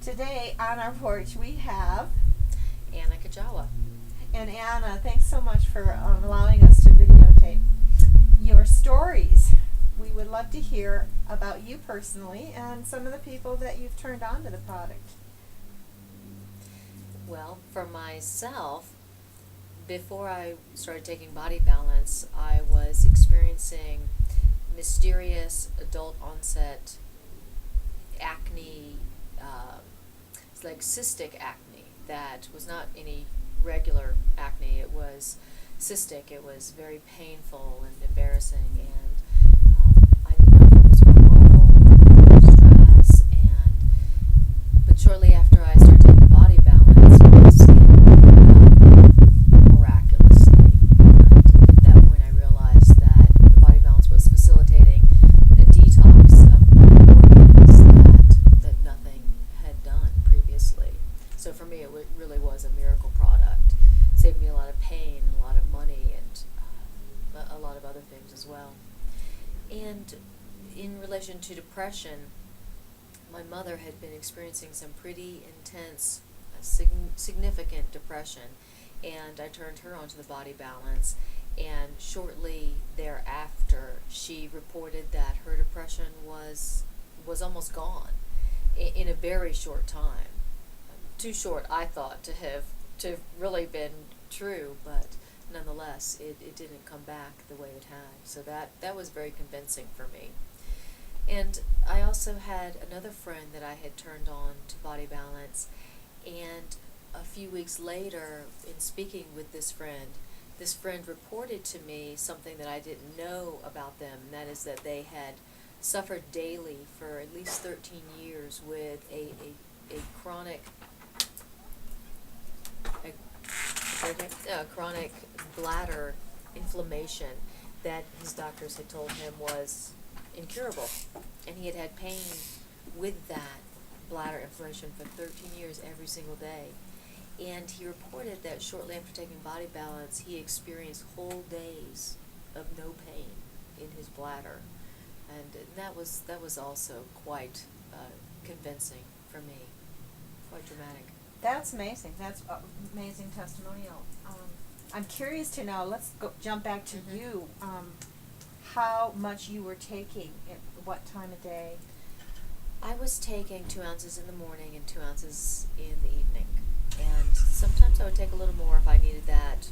Today on our porch we have Anna Kajawa. and Anna. Thanks so much for allowing us to videotape your stories. We would love to hear about you personally and some of the people that you've turned on to the product. Well, for myself, before I started taking Body Balance, I was experiencing mysterious adult onset acne, it's like cystic acne that was not any regular acne. It was cystic. It was very painful and embarrassing, and I didn't know if it was hormonal or stress. But shortly after I started taking Body Balance, my skin miraculously. And at that point, I realized that the Body Balance was facilitating a detox of my organs that nothing had done previously. So for me, it really was a miracle product. Saved me a lot of pain, a lot of money, and a lot of other things as well. And in relation to depression, my mother had been experiencing some pretty intense, significant depression, and I turned her onto the Body Balance. And shortly thereafter, she reported that her depression was almost gone in a very short time. Too short, I thought, to have really been true, but nonetheless, it didn't come back the way it had. So that was very convincing for me. And I also had another friend that I had turned on to Body Balance, and a few weeks later, in speaking with this friend reported to me something that I didn't know about them, and that is that they had suffered daily for at least 13 years with a chronic bladder inflammation that his doctors had told him was incurable, and he had had pain with that bladder inflammation for 13 years every single day. And he reported that shortly after taking Body Balance, he experienced whole days of no pain in his bladder, and that was also quite convincing for me, quite dramatic. That's amazing. That's amazing testimonial. I'm curious to know. Let's jump back to you. How much you were taking at what time of day? I was taking 2 ounces in the morning and 2 ounces in the evening, and sometimes I would take a little more if I needed that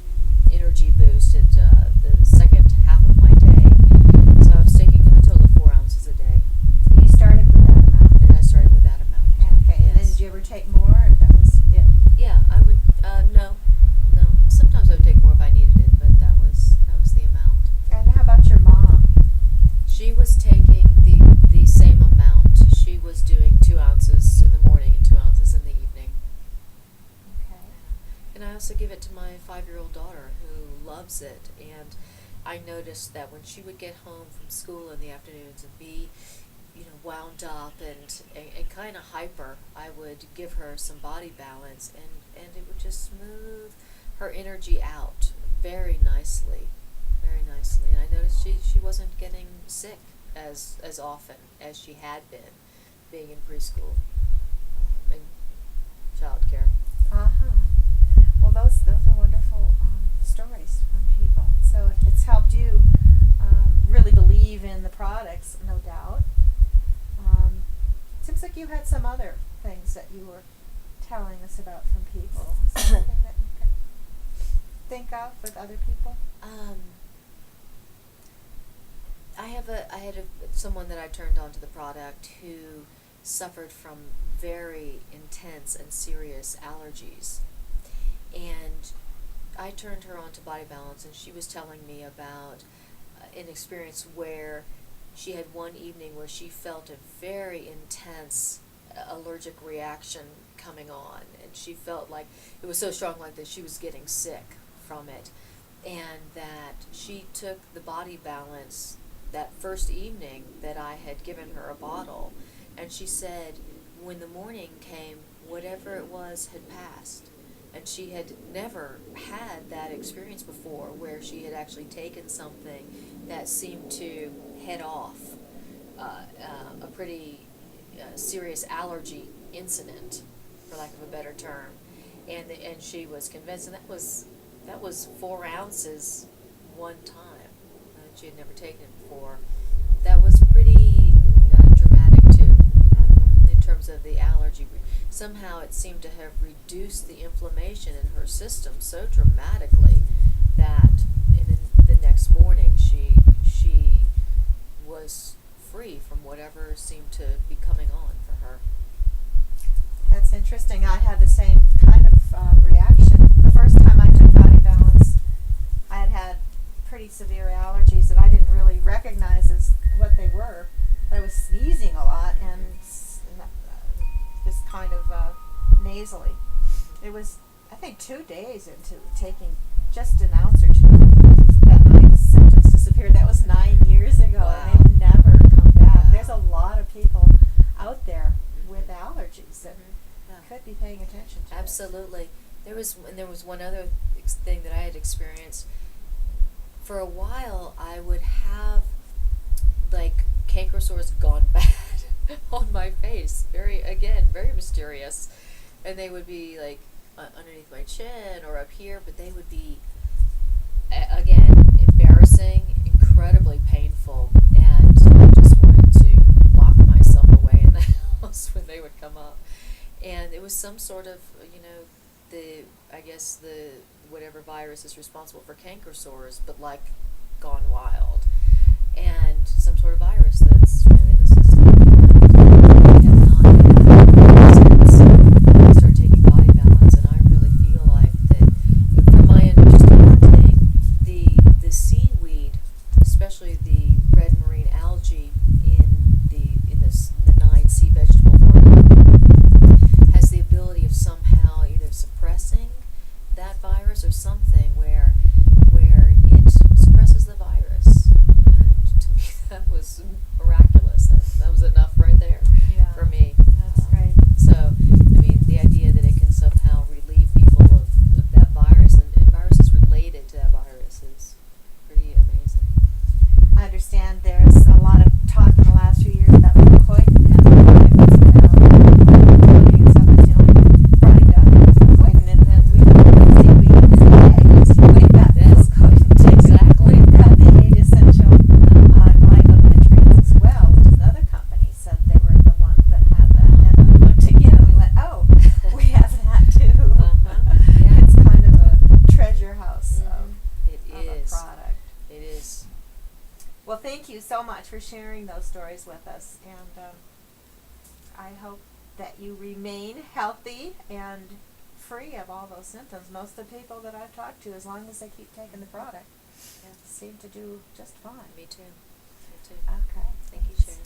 energy boost at the second half of my day. So I was taking a total of 4 ounces a day. You started with that amount. And I started with that amount. Okay. Yes. And then did you ever take more, or that was it? Yeah, I would. No. Sometimes I would take more if I needed it, but that was the amount. And how about your mom? She was taking the same amount. She was doing 2 ounces in the morning and 2 ounces in the evening. Okay. And I also give it to my 5-year-old daughter, who loves it. And I noticed that when she would get home from school in the afternoons and be, wound up and kind of hyper, I would give her some Body Balance, and it would just smooth her energy out very nicely, very nicely. And I noticed she wasn't getting sick as often as she had been, being in preschool and childcare. Well, those are wonderful stories from people. So it's helped you really believe in the products, no doubt. Seems like you had some other things that you were telling us about from people. Something that you can think of with other people? I had someone that I turned on to the product who suffered from very intense and serious allergies, and I turned her on to Body Balance, and she was telling me about an experience where she had one evening where she felt a very intense allergic reaction coming on, and she felt like it was so strong, like that she was getting sick from it, and that she took the Body Balance that first evening that I had given her a bottle, and she said when the morning came, whatever it was had passed. And she had never had that experience before, where she had actually taken something that seemed to head off a pretty serious allergy incident, for lack of a better term, and she was convinced, and that was 4 ounces one time. She had never taken it before. That was pretty dramatic too, in terms of the allergy. Somehow it seemed to have reduced the inflammation in her system so dramatically that in the next morning she was free from whatever seemed to be coming on for her. That's interesting. I had the same kind of reaction. The first time I took Body Balance, I had pretty severe allergies that I didn't really recognize as what they were. I was sneezing a lot and just kind of nasally. It was, I think, 2 days into taking just an ounce or two that my symptoms disappeared. That was 9 years ago, Wow. and they've never come back. Wow. There's a lot of people out there with allergies that could be paying attention to. Absolutely. There was one other thing that I had experienced. For a while, I would have like canker sores gone bad on my face. Very mysterious, and they would be like underneath my chin or up here, but they would be again embarrassing, incredibly painful, and I just wanted to lock myself away in the house when they would come up. And it was some sort of, the whatever virus is responsible for canker sores, but like gone wild, and some sort of virus that's in the system. I started taking Body Balance, and I really feel like that, from my understanding, the seaweed, especially the red marine algae in the 9 sea vegetable formula, has the ability of somehow either suppressing that virus or something where it suppresses the virus. And to me, that was miraculous. That was enough right there for me. That's great. So, I mean, the idea that it can somehow relieve people of that virus and viruses related to that virus is pretty amazing. I understand there's a lot of talk in the last few years about Coitin and the benefits of coating and stuff that's the only product out there for Coitin, and then we have the seaweed today. We've got this Coitin, Exactly. We've got the 8 essential glyconutrients as well, which is another company said they were the one that had that, and we looked again and we went, oh, we have that too. Yeah. It's kind of a treasure house It of a is. product. It is. Well, thank you so much for sharing those stories with us, and I hope that you remain healthy and free of all those symptoms. Most of the people that I've talked to, as long as they keep taking the product, seem to do just fine. Me too. Okay. Thank you, Sharon.